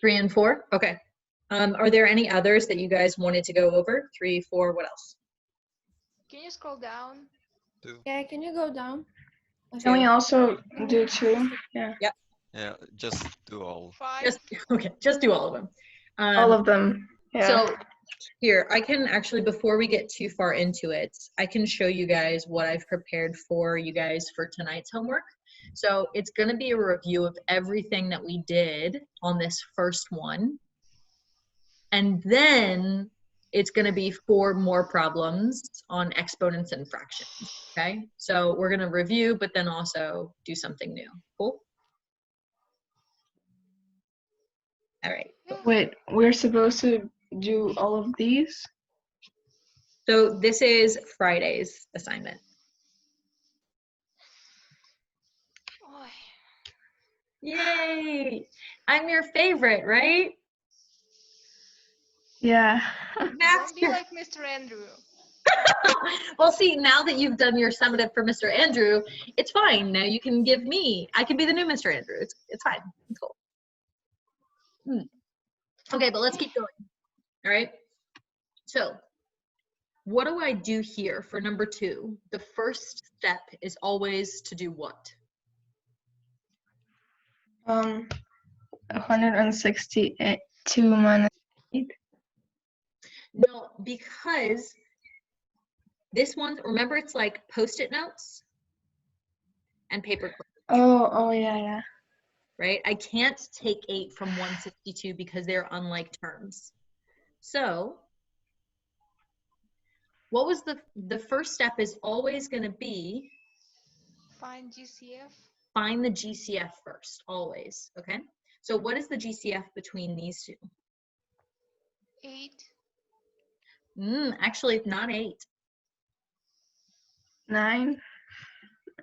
3 and 4? Okay. Are there any others that you guys wanted to go over? 3, 4, what else? Can you scroll down? 2. Yeah, can you go down? Can we also do 2? Yeah. Yep. Yeah, just do all. 5. Just do all of them. All of them. Yeah. So here, I can actually, before we get too far into it, I can show you guys what I've prepared for you guys for tonight's homework. So it's going to be a review of everything that we did on this first one. And then it's going to be 4 more problems on exponents and fractions. Okay, so we're going to review, but then also do something new. Cool? All right. Cool. Wait, we're supposed to do all of these? So this is Friday's assignment. Oh, Yay! I'm your favorite, right? Yeah. don't be like Mr. Andrew. Well, see, now that you've done your summative for Mr. Andrew, it's fine. Now you can give me, I can be the new Mr. Andrew. It's fine. It's cool. Okay, but let's keep going. All right. So what do I do here for number 2? The first step is always to do what? 162 minus 8. No, because this one, remember, it's like Post-it notes and paper clips. Oh, yeah. Right? I can't take 8 from 162 because they're unlike terms. So what was the first step is always going to be Find GCF. find the GCF first, always. Okay? So what is the GCF between these two? 8. Actually, it's not 8. 9.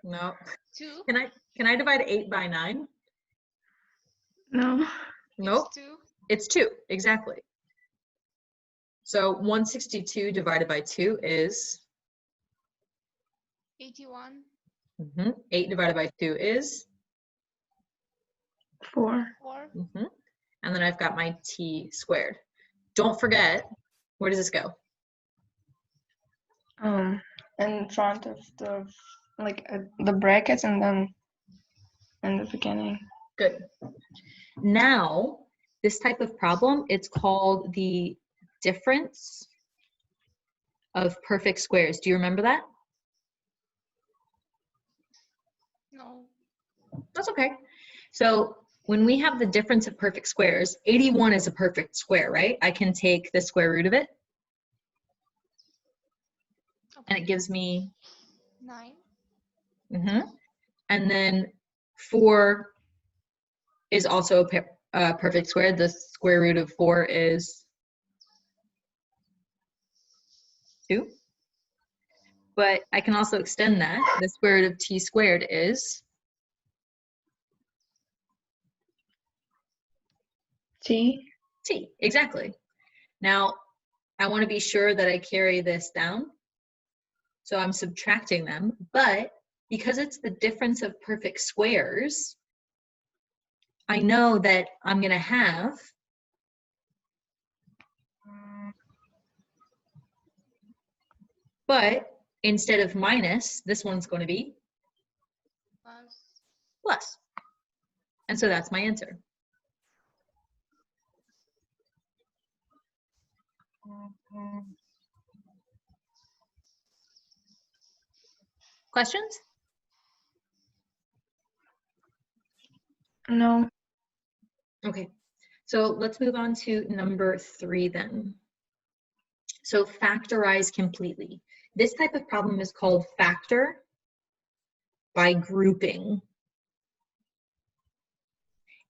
No. 2. Can I divide 8 by 9? No. Nope. It's 2. It's 2, exactly. So 162 divided by 2 is 81. 8 divided by 2 is 4. 4. And then I've got my t squared. Don't forget, where does this go? In front of the the brackets and then in the beginning. Good. Now, this type of problem, it's called the difference of perfect squares. Do you remember that? No. That's okay. So when we have the difference of perfect squares, 81 is a perfect square, right? I can take the square root of it, and it gives me 9. And then 4 is also a perfect square. The square root of 4 is 2. But I can also extend that. The square root of t squared is T. Exactly. Now, I want to be sure that I carry this down. So I'm subtracting them. But because it's the difference of perfect squares, I know that I'm going to have but instead of minus, this one's going to be plus. And so that's my answer. Questions? No. Okay, so let's move on to number 3 then. So factorize completely. This type of problem is called factor by grouping.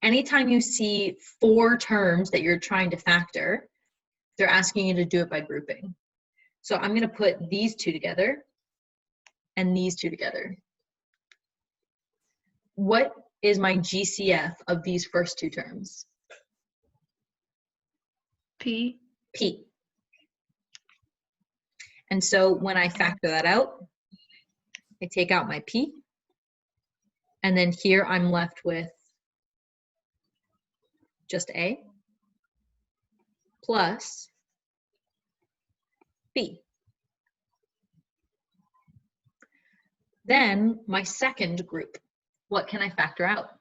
Anytime you see 4 terms that you're trying to factor, they're asking you to do it by grouping. So I'm going to put these 2 together and these 2 together. What is my GCF of these first 2 terms? P. P. And so when I factor that out, I take out my P. And then here I'm left with just A. plus B. Then my second group, what can I factor out?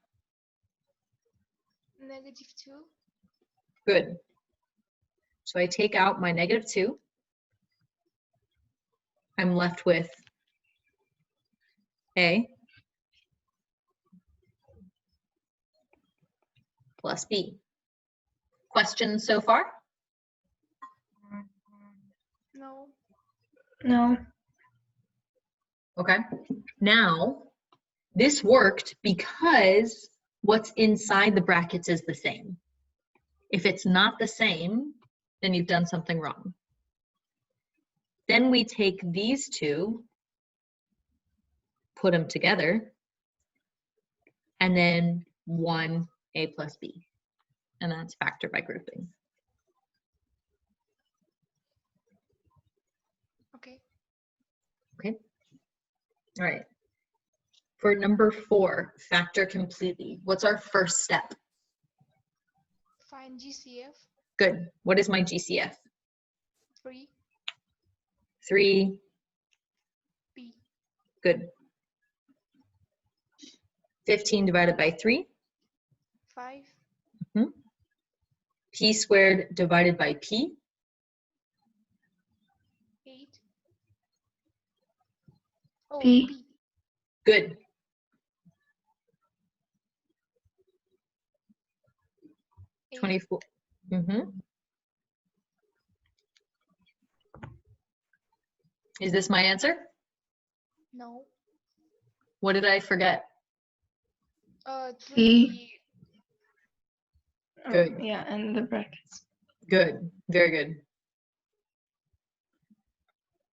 -2. Good. So I take out my -2. I'm left with A plus B. Questions so far? No. No. Okay. Now, this worked because what's inside the brackets is the same. If it's not the same, then you've done something wrong. Then we take these two, put them together, and then 1A plus B. And that's factor by grouping. Okay. Okay. All right. For number 4, factor completely. What's our first step? Find GCF. Good. What is my GCF? 3. 3. B. Good. 15 divided by 3. 5. P squared divided by P. 8. Oh, B. B. Good. 8. 24. Is this my answer? No. What did I forget? 3. Good. Yeah, and the brackets. Good. Very good.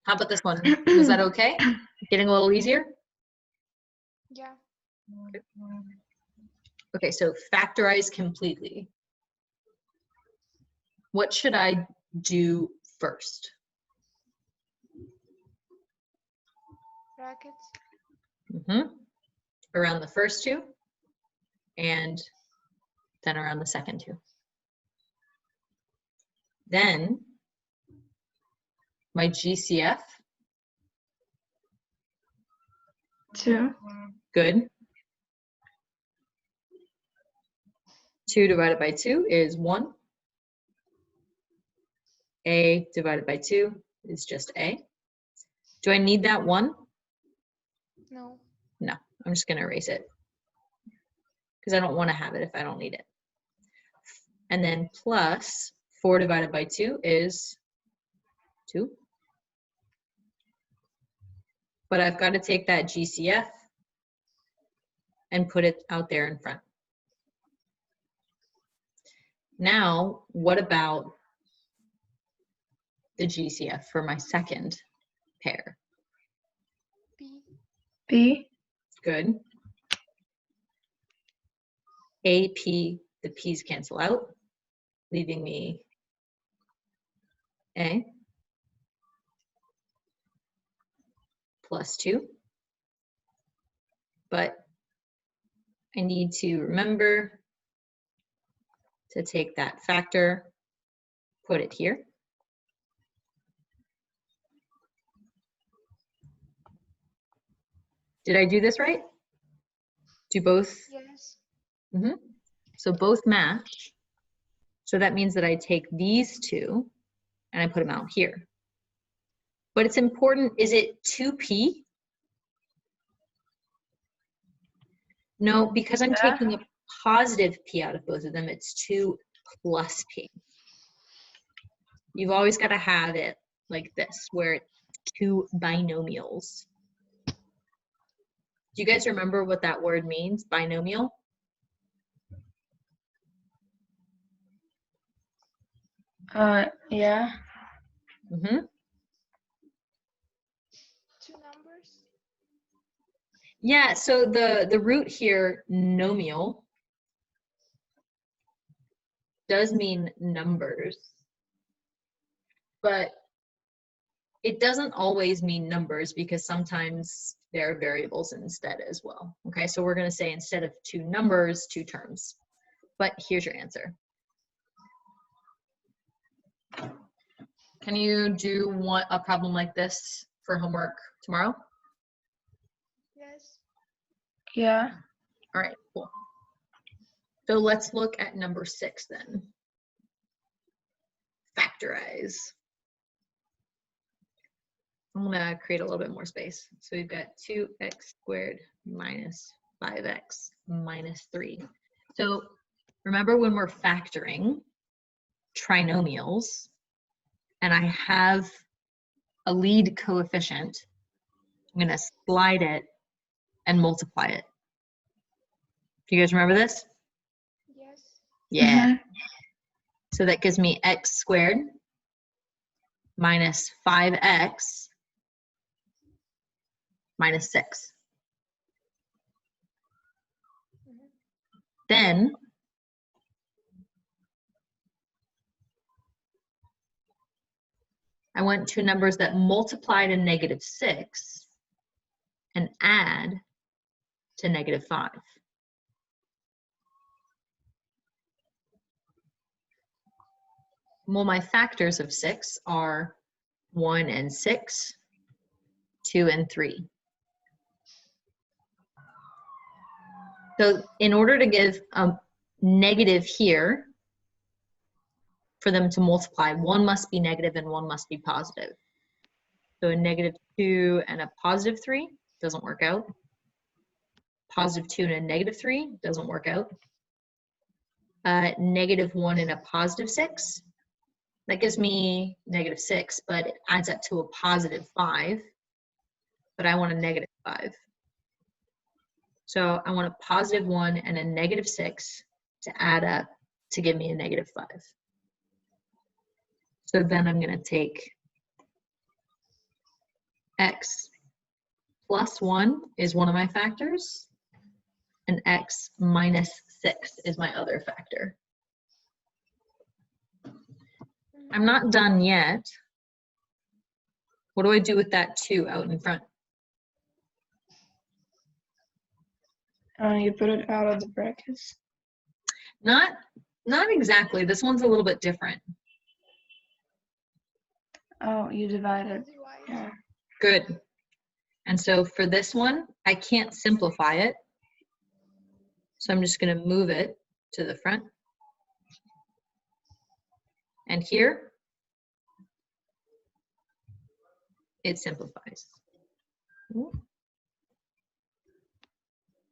How about this one? Was that okay? Getting a little easier? Yeah. Okay, so factorize completely. What should I do first? Brackets. Around the first two, and then around the second two. Then my GCF, 2. good. 2 divided by 2 is 1. A divided by 2 is just A. Do I need that 1? No. No, I'm just going to erase it because I don't want to have it if I don't need it. And then plus 4 divided by 2 is 2. But I've got to take that GCF and put it out there in front. Now, what about the GCF for my second pair? B. B. Good. AP, the P's cancel out, leaving me A plus 2. But I need to remember to take that factor, put it here. Did I do this right? Do both? Yes. So both match. So that means that I take these two and I put them out here. But it's important, is it 2P? No, because I'm taking a positive P out of both of them, it's 2 plus P. You've always got to have it like this, where it's 2 binomials. Do you guys remember what that word means, binomial? Yeah. 2 numbers. Yeah, so the root here, nomial, does mean numbers, but it doesn't always mean numbers because sometimes there are variables instead as well. Okay, so we're going to say instead of 2 numbers, 2 terms. But here's your answer. Can you do a problem like this for homework tomorrow? Yes. Yeah. All right, cool. So let's look at number 6 then. Factorize. I'm gonna create a little bit more space. So we've got 2x squared minus 5x minus 3. So remember when we're factoring trinomials and I have a lead coefficient, I'm gonna slide it and multiply it. Do you guys remember this? Yes. Yeah. Mhm. So that gives me x squared minus 5x minus 6. Mhm. Then I went to numbers that multiply to negative 6 and add to negative 5. Well, my factors of 6 are 1 and 6, 2 and 3. So in order to give a negative here, for them to multiply, one must be negative and one must be positive. So a negative 2 and a positive 3 doesn't work out. Positive 2 and a negative 3 doesn't work out. Negative 1 and a positive 6, that gives me negative 6, but it adds up to a positive 5, but I want a negative 5. So I want a positive 1 and a negative 6 to add up to give me a negative 5. So then I'm going to take x plus 1 is one of my factors, and x minus 6 is my other factor. I'm not done yet. What do I do with that 2 out in front? You put it out of the brackets. Not exactly. This one's a little bit different. Oh, you divide it. Divide. Yeah. Good. And so for this one, I can't simplify it. So I'm just going to move it to the front. And here, it simplifies.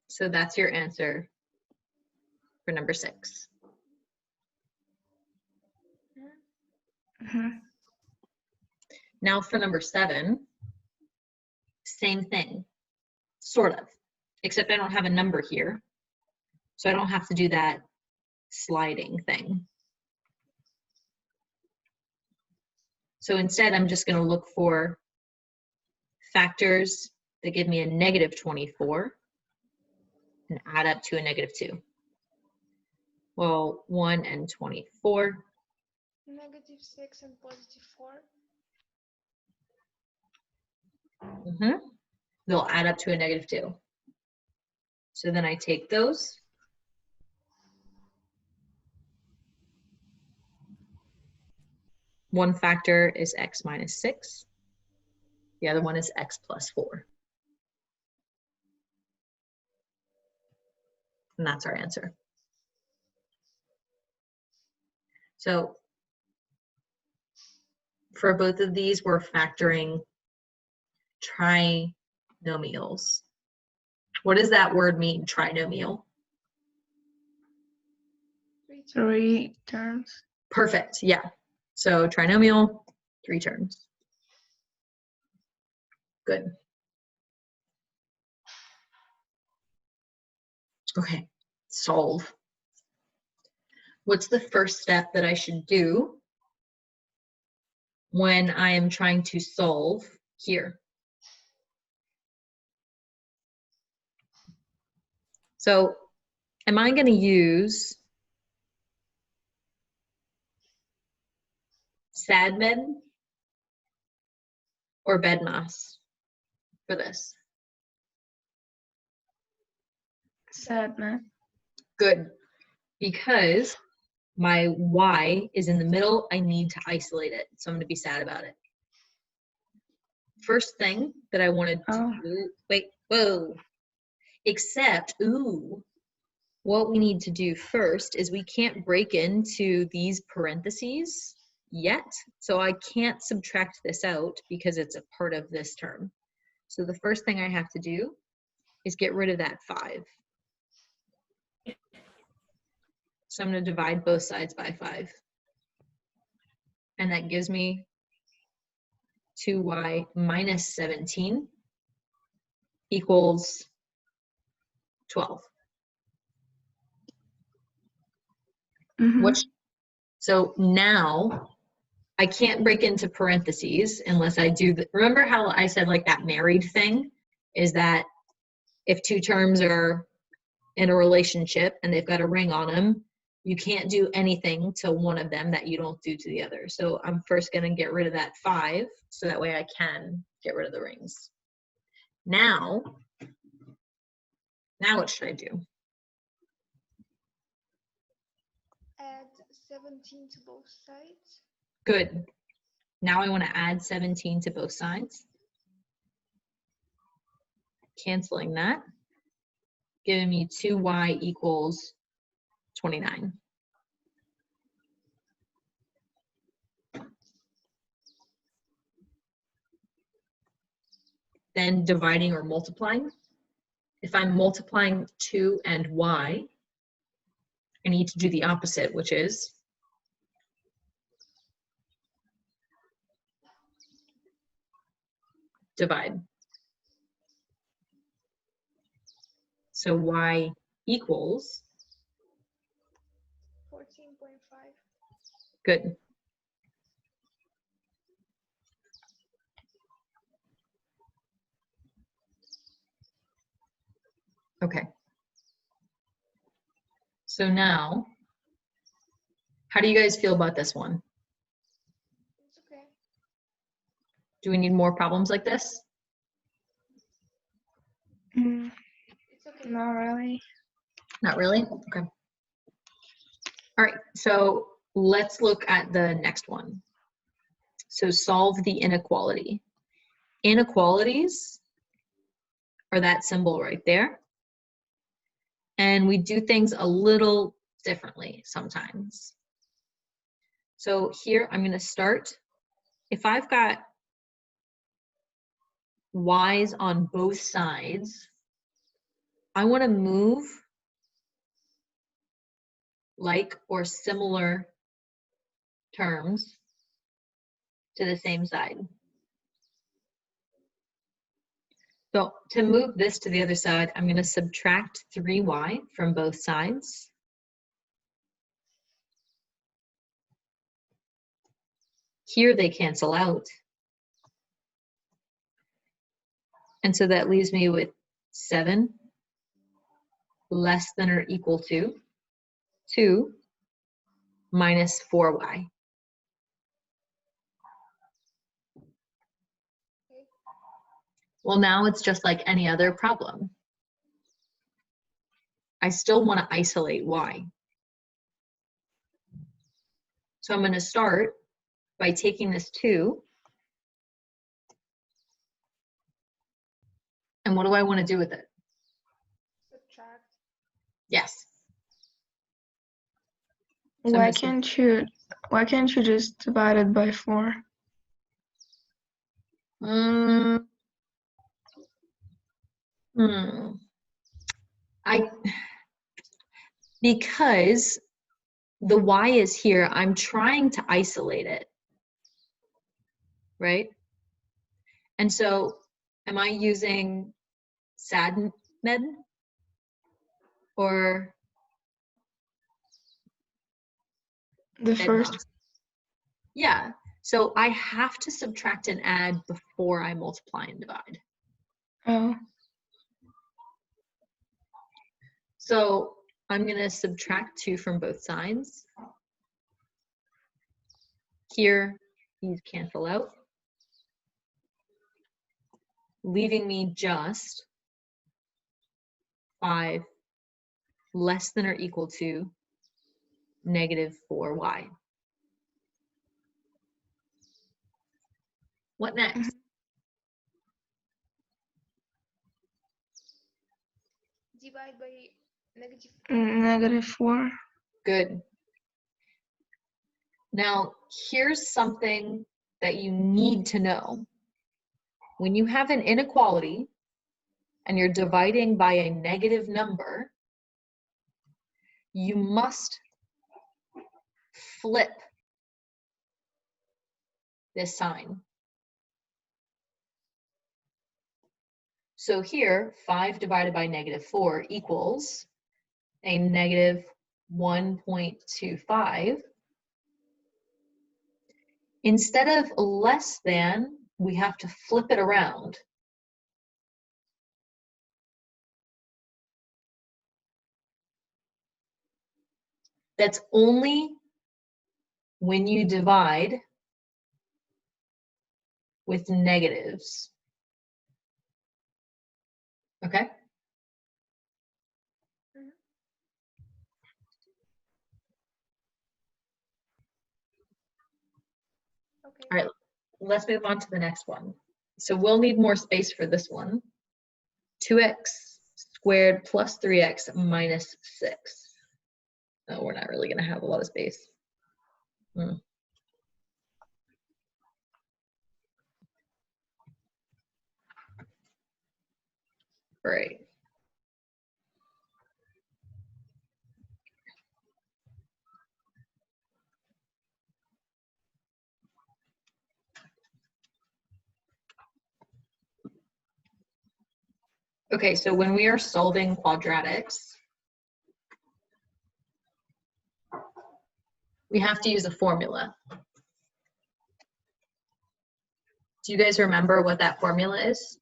So that's your answer for number 6. Mhm. Now for number 7, same thing, sort of, except I don't have a number here. So I don't have to do that sliding thing. So instead, I'm just going to look for factors that give me a negative 24 and add up to a negative 2. Well, 1 and 24. Negative 6 and positive 4. They'll add up to a negative 2. So then I take those. One factor is x minus 6. The other one is x plus 4. And that's our answer. So for both of these, we're factoring trinomials. What does that word mean, trinomial? 3 terms. Perfect, yeah. So trinomial, 3 terms. Good. Okay, solve. What's the first step that I should do when I am trying to solve here? So am I going to use SADMED or BEDMAS for this? SADMED. Good, because My y is in the middle. I need to isolate it. So I'm going to be sad about it. First thing that I wanted to do, wait, whoa, except, ooh, what we need to do first is we can't break into these parentheses yet. So I can't subtract this out because it's a part of this term. So the first thing I have to do is get rid of that 5. So I'm going to divide both sides by 5. And that gives me 2y minus 17 equals 12. So now I can't break into parentheses unless I do remember how I said like that married thing is that if two terms are in a relationship and they've got a ring on them, you can't do anything to one of them that you don't do to the other. So I'm first going to get rid of that 5 so that way I can get rid of the rings. Now what should I do? Add 17 to both sides. Good. Now I want to add 17 to both sides. Canceling that, giving me 2y equals 29. Then dividing or multiplying. If I'm multiplying 2 and y, I need to do the opposite, which is divide. So y equals 14.5. good. Okay. So now, how do you guys feel about this one? It's okay. Do we need more problems like this? It's okay. Not really. Not really? Okay. All right, so let's look at the next one. So solve the inequality. Inequalities are that symbol right there. And we do things a little differently sometimes. So here I'm going to start. If I've got y's on both sides, I want to move like or similar terms to the same side. So to move this to the other side, I'm going to subtract 3y from both sides. Here they cancel out. And so that leaves me with 7 less than or equal to 2 minus 4y. Well, now it's just like any other problem. I still want to isolate y. So I'm going to start by taking this 2. And what do I want to do with it? Subtract. Yes. So Why can't you just divide it by 4? Because the y is here, I'm trying to isolate it, right? And so am I using SADMED or The first. EDMOS? Yeah, so I have to subtract and add before I multiply and divide. Oh. So I'm going to subtract 2 from both sides. Here, these cancel out, leaving me just 5 less than or equal to negative 4y. What next? Divide by negative Negative 4. Good. Now, here's something that you need to know. When you have an inequality and you're dividing by a negative number, you must flip this sign. So here, 5 divided by negative 4 equals a negative 1.25. Instead of less than, we have to flip it around. That's only when you divide with negatives. Okay? Okay. All right, let's move on to the next one. So we'll need more space for this one. 2x squared plus 3x minus 6. Oh, we're not really going to have a lot of space. Right. Okay, so when we are solving quadratics, we have to use a formula. Do you guys remember what that formula is?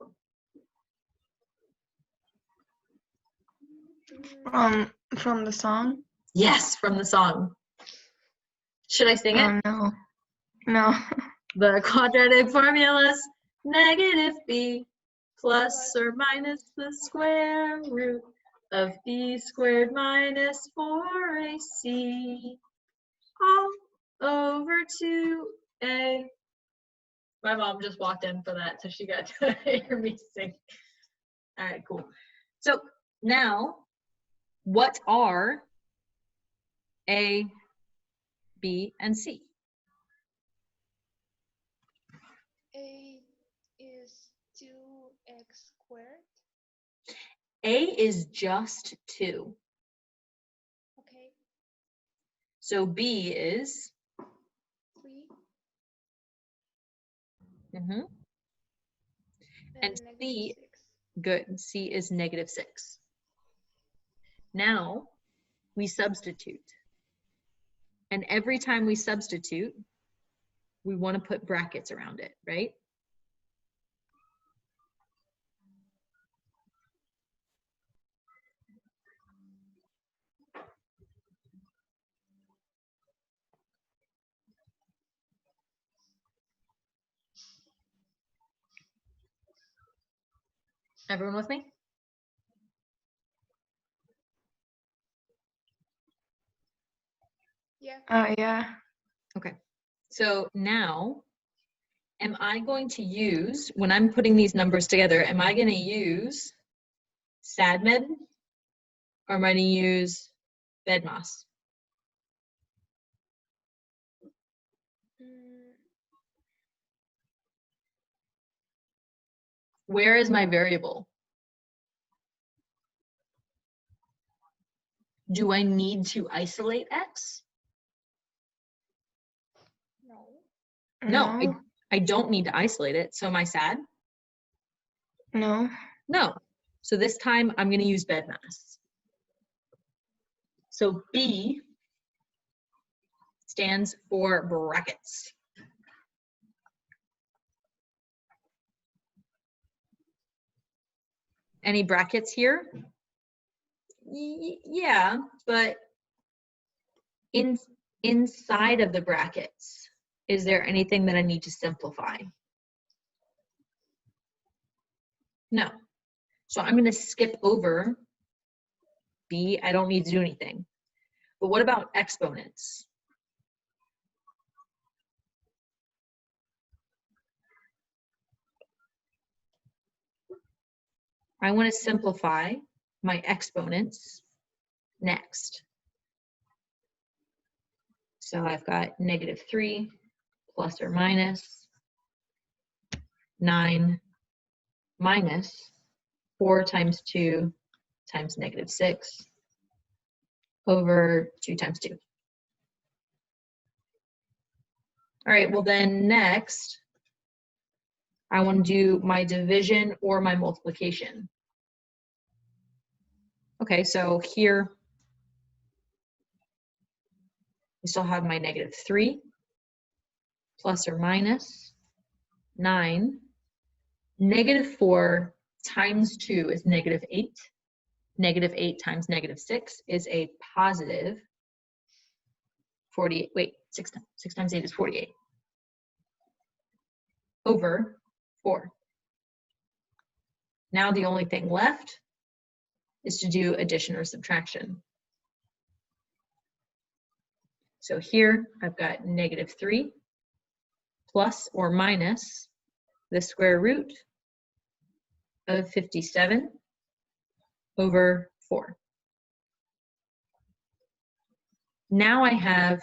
From the song? Yes, from the song. Should I sing it? No. No. The quadratic formulas, negative b plus or minus the square root of b squared minus 4ac all over 2a. My mom just walked in for that, so she got to hear me sing. All right, cool. So now, what are A, B, and C? A is 2x squared. A is just 2. Okay. So B is 3. and negative C, 6. good, C is negative 6. Now we substitute. And every time we substitute, we want to put brackets around it, right? Everyone with me? Yeah. Yeah. Okay. So now, am I going to use, when I'm putting these numbers together, am I going to use SADMED or am I going to use BEDMAS? Where is my variable? Do I need to isolate X? No, I don't need to isolate it. So am I sad? No. No. So this time I'm going to use BEDMAS. So B stands for brackets. Any brackets here? Yeah, but inside of the brackets, is there anything that I need to simplify? No. So I'm going to skip over B. I don't need to do anything. But what about exponents? I want to simplify my exponents next. So I've got -3 plus or minus 9 minus 4 times 2 times -6 over 2 times 2. All right, well then next, I want to do my division or my multiplication. Okay, so here, we still have my -3 plus or minus 9. -4 times 2 is -8. -8 times -6 is a positive 48. Wait, 6 times 8 is 48. Over 4. Now the only thing left is to do addition or subtraction. So here I've got -3 plus or minus the square root of 57 over 4. Now I have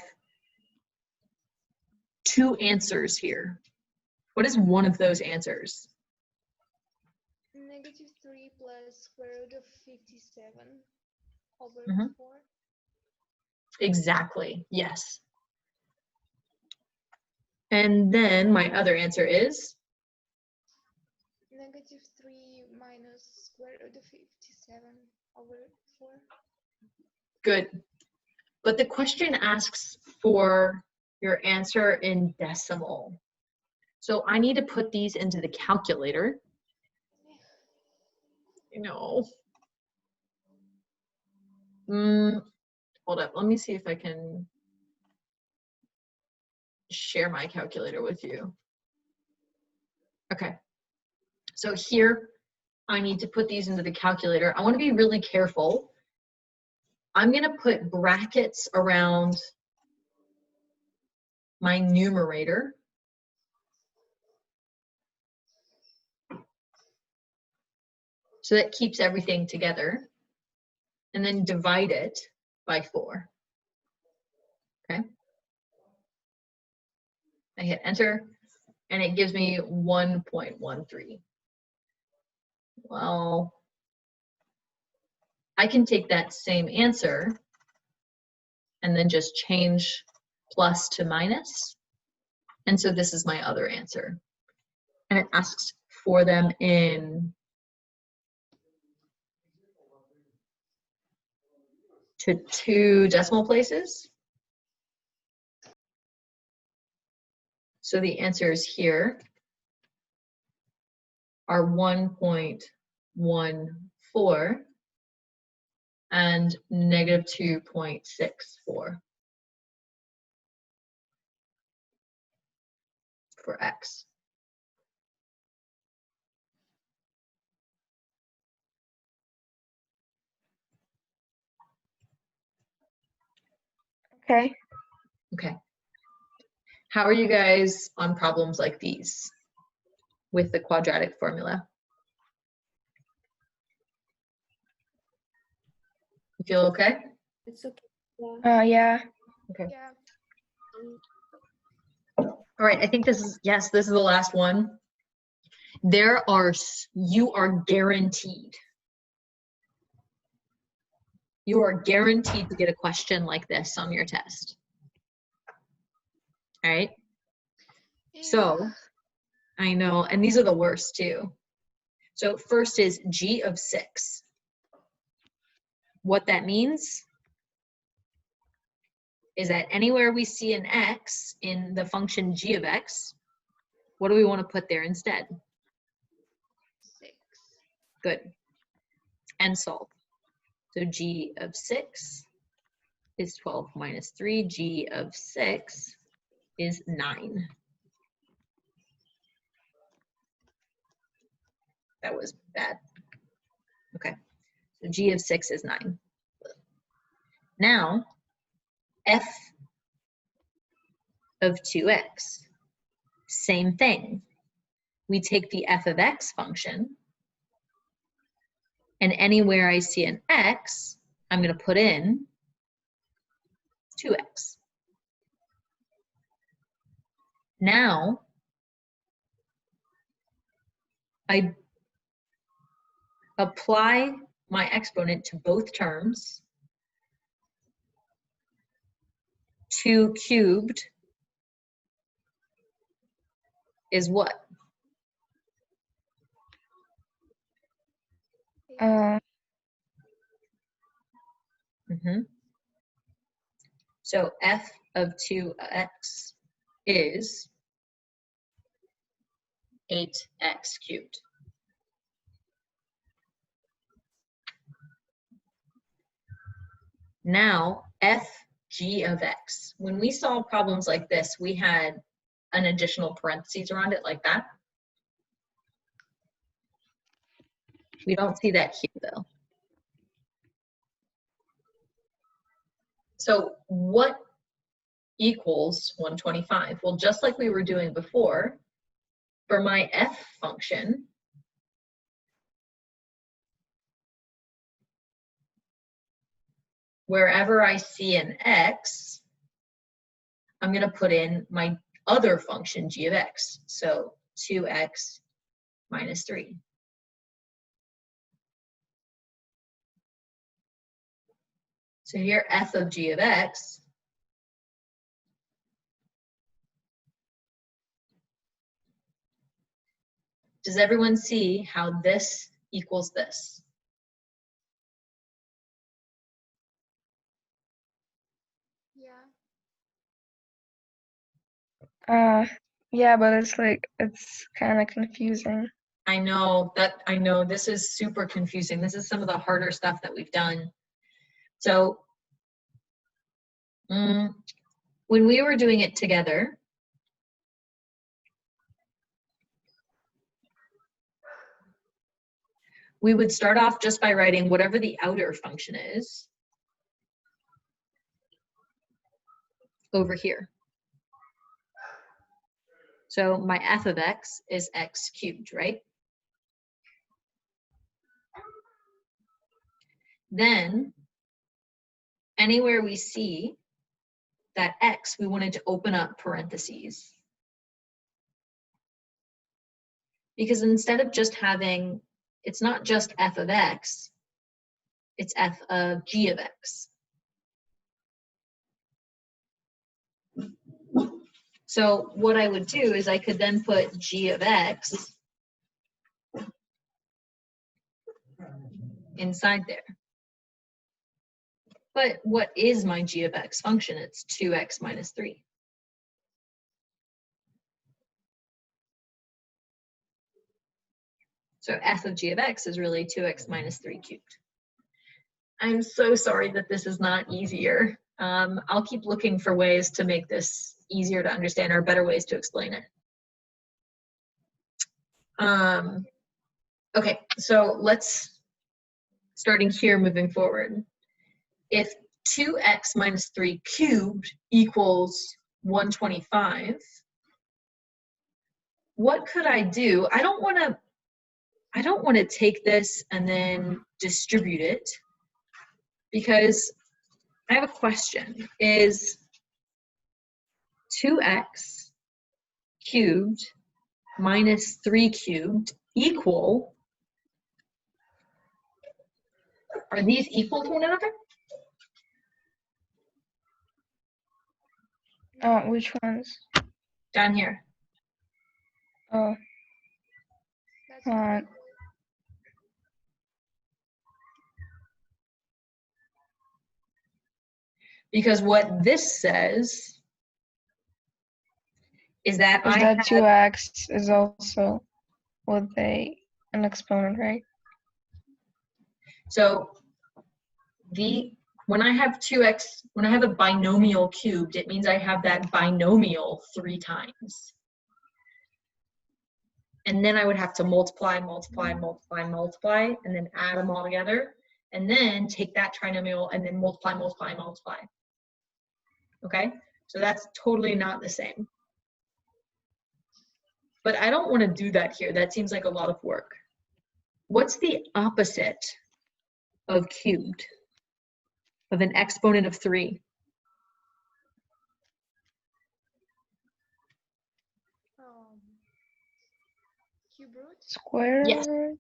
2 answers here. What is one of those answers? -3 plus square root of 57 over Mhm. 4. Exactly, yes. And then my other answer is? -3 minus square root of 57 over 4. Good. But the question asks for your answer in decimal. So I need to put these into the calculator. You know. Hold up, let me see if I can share my calculator with you. Okay. So here, I need to put these into the calculator. I want to be really careful. I'm going to put brackets around my numerator. So that keeps everything together. And then divide it by 4. Okay. I hit enter, and it gives me 1.13. Well, I can take that same answer and then just change plus to minus. And so this is my other answer. And it asks for them in to 2 decimal places. So the answers here are 1.14 and -2.64 for X. Okay. Okay. How are you guys on problems like these with the quadratic formula? You feel okay? It's okay. Yeah. Yeah. Okay. Yeah. All right, I think this is, yes, this is the last one. You are guaranteed. You are guaranteed to get a question like this on your test. All right? So, I know, and these are the worst too. So first is g of 6. What that means is that anywhere we see an x in the function g of x, what do we want to put there instead? 6. Good. And solve. So g of 6 is 12 minus 3. G of 6 is 9. That was bad. Okay. So g of 6 is 9. Now, f of 2x. Same thing. We take the f of x function, and anywhere I see an x, I'm going to put in 2x. Now, I apply my exponent to both terms. 2 cubed is what? So f of 2x is 8x cubed. Now, fg of x. When we solve problems like this, we had an additional parentheses around it like that. We don't see that here though. So what equals 125? Well, just like we were doing before, for my f function, wherever I see an x, I'm going to put in my other function, g of x. So 2x minus 3. So here, f of g of x does everyone see how this equals this? Yeah. Yeah, but it's kind of confusing. I know this is super confusing. This is some of the harder stuff that we've done. So when we were doing it together, we would start off just by writing whatever the outer function is over here. So my f of x is x cubed, right? Then anywhere we see that x, we wanted to open up parentheses. Because instead of just having, it's not just f of x, it's f of g of x. So what I would do is I could then put g of x inside there. But what is my g of x function? It's 2x minus 3. So f of g of x is really 2x minus 3 cubed. I'm so sorry that this is not easier. I'll keep looking for ways to make this easier to understand or better ways to explain it. Okay, so let's, starting here, moving forward. If 2x minus 3 cubed equals 125, what could I do? I don't want to take this and then distribute it, because I have a question. Is 2x cubed minus 3 cubed equal, are these equal to one another? Which ones? Down here. Oh, That's Uh, Because what this says is that is I that have, 2x is also with an exponent, right? so when I have 2x, when I have a binomial cubed, it means I have that binomial 3 times. And then I would have to multiply, multiply, multiply, multiply, and then add them all together. And then take that trinomial and then multiply, multiply, multiply. Okay, so that's totally not the same. But I don't want to do that here. That seems like a lot of work. What's the opposite of cubed? Of an exponent of 3? Cube root. Square Yes. root.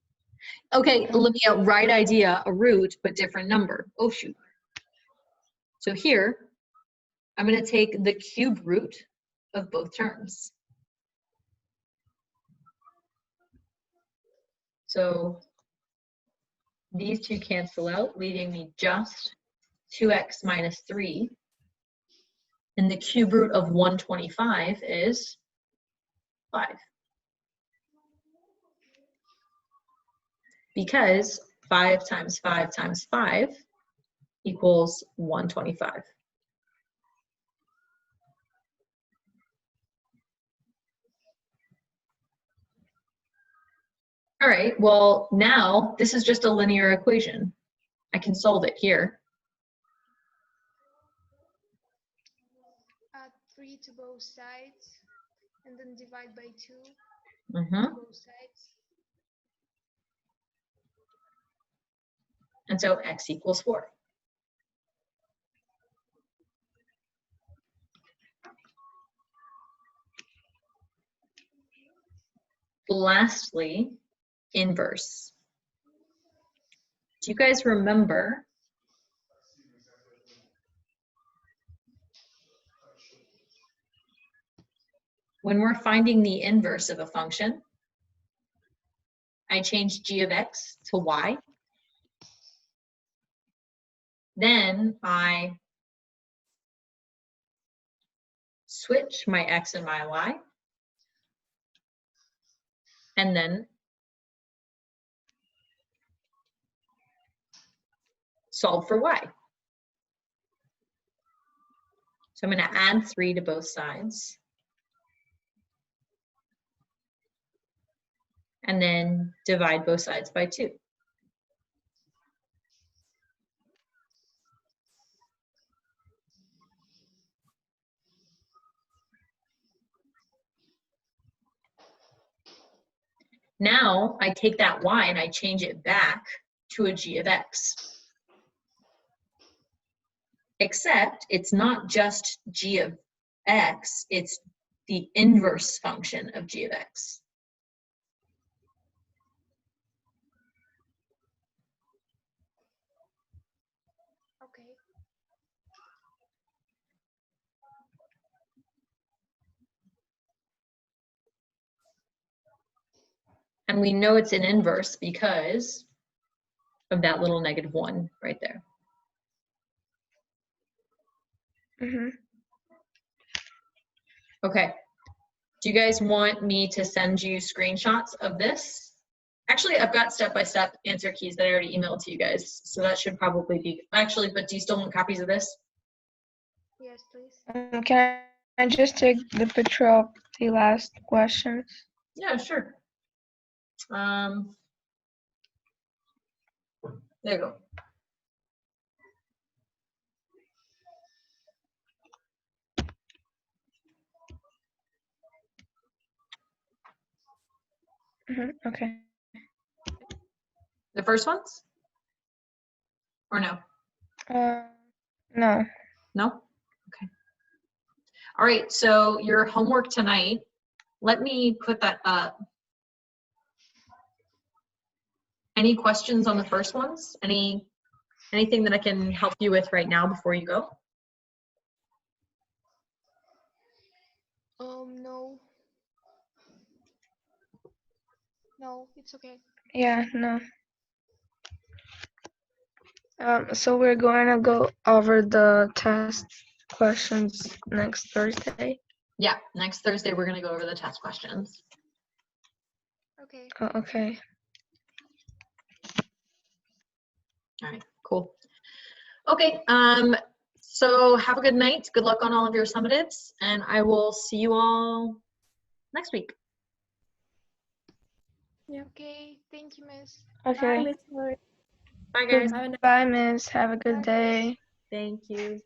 Okay, Olivia, right idea, a root, but different number. Oh, shoot. So here, I'm going to take the cube root of both terms. So these two cancel out, leaving me just 2x minus 3. And the cube root of 125 is 5. Because 5 times 5 times 5 equals 125. All right, well, now this is just a linear equation. I can solve it here. Add 3 to both sides and then divide by 2 Mhm. both sides. And so x equals 4. Lastly, inverse. Do you guys remember when we're finding the inverse of a function? I change g of x to y. Then I switch my x and my y. And then solve for y. So I'm going to add 3 to both sides. And then divide both sides by 2. Now I take that y and I change it back to a g of x. Except it's not just g of x, it's the inverse function of g of x. Okay. And we know it's an inverse because of that little -1 right there. Mm-hmm. Okay. Do you guys want me to send you screenshots of this? Actually, I've got step-by-step answer keys that I already emailed to you guys, so that should probably be, actually, but do you still want copies of this? Yes, please. Can I just take the picture of the last questions? Yeah, sure. There you go. Mm-hmm. Okay. The first ones? Or no? No. No? Okay. All right, so your homework tonight, let me put that up. Any questions on the first ones? Anything that I can help you with right now before you go? No. No, it's okay. Yeah, no. So we're going to go over the test questions next Thursday. Yeah, next Thursday we're gonna go over the test questions. Okay. Oh, okay. All right, cool. Okay, so have a good night. Good luck on all of your summatives, and I will see you all next week. Okay. Thank you, Miss. Okay. Miss Lori. Bye, guys. Bye, Miss. Have a good Bye, guys. day. Thank you.